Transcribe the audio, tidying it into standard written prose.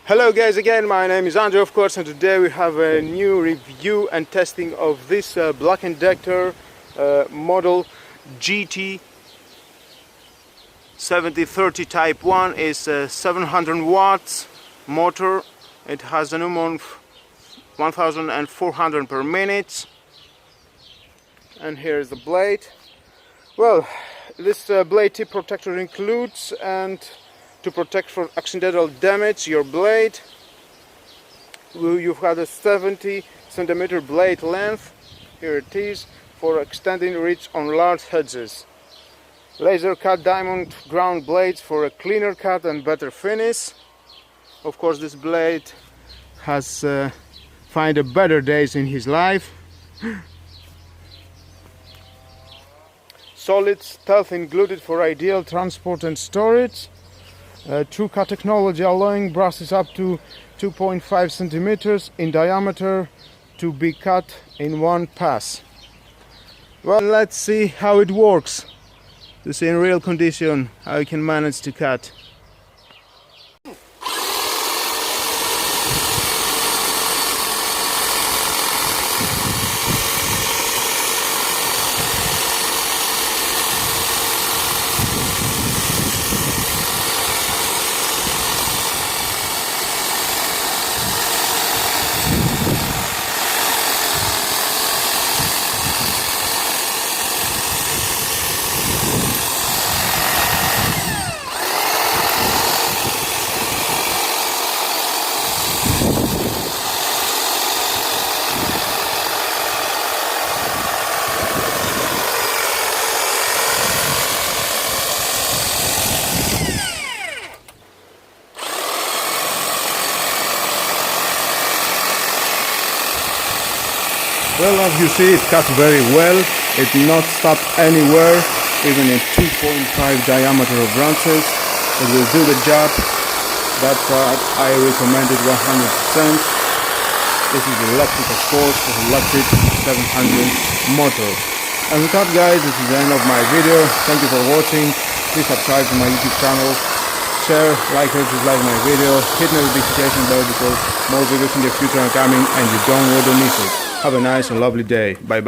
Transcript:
Hello guys, again my name is Andrew of course, and today we have a new review and testing of this Black & Decker model GT7030 type 1. Is a 700 watts motor. It has a number of 1400 per minute, and here is the blade. Well, this blade tip protector includes, and to protect from accidental damage your blade, you've got a 70 centimeter blade length. Here it is, for extending reach on large hedges. Laser cut diamond ground blades for a cleaner cut and better finish. Of course, this blade has find a better days in his life. Solid stealth included for ideal transport and storage. True cut technology allowing brushes up to 2.5 centimeters in diameter to be cut in one pass. Well, let's see how it works, to see in real condition how you can manage to cut. Well, as you see, it cuts very well. It not stopped anywhere, even in 2.5 diameter of branches. It will do the job. That part I recommend it 100%. This is electric, of course, electric 700 motor. And with that, guys, this is the end of my video. Thank you for watching. Please subscribe to my YouTube channel. Share, like or dislike my video. Hit the notification bell because more videos in the future are coming and you don't want to miss it. Have a nice and lovely day. Bye bye.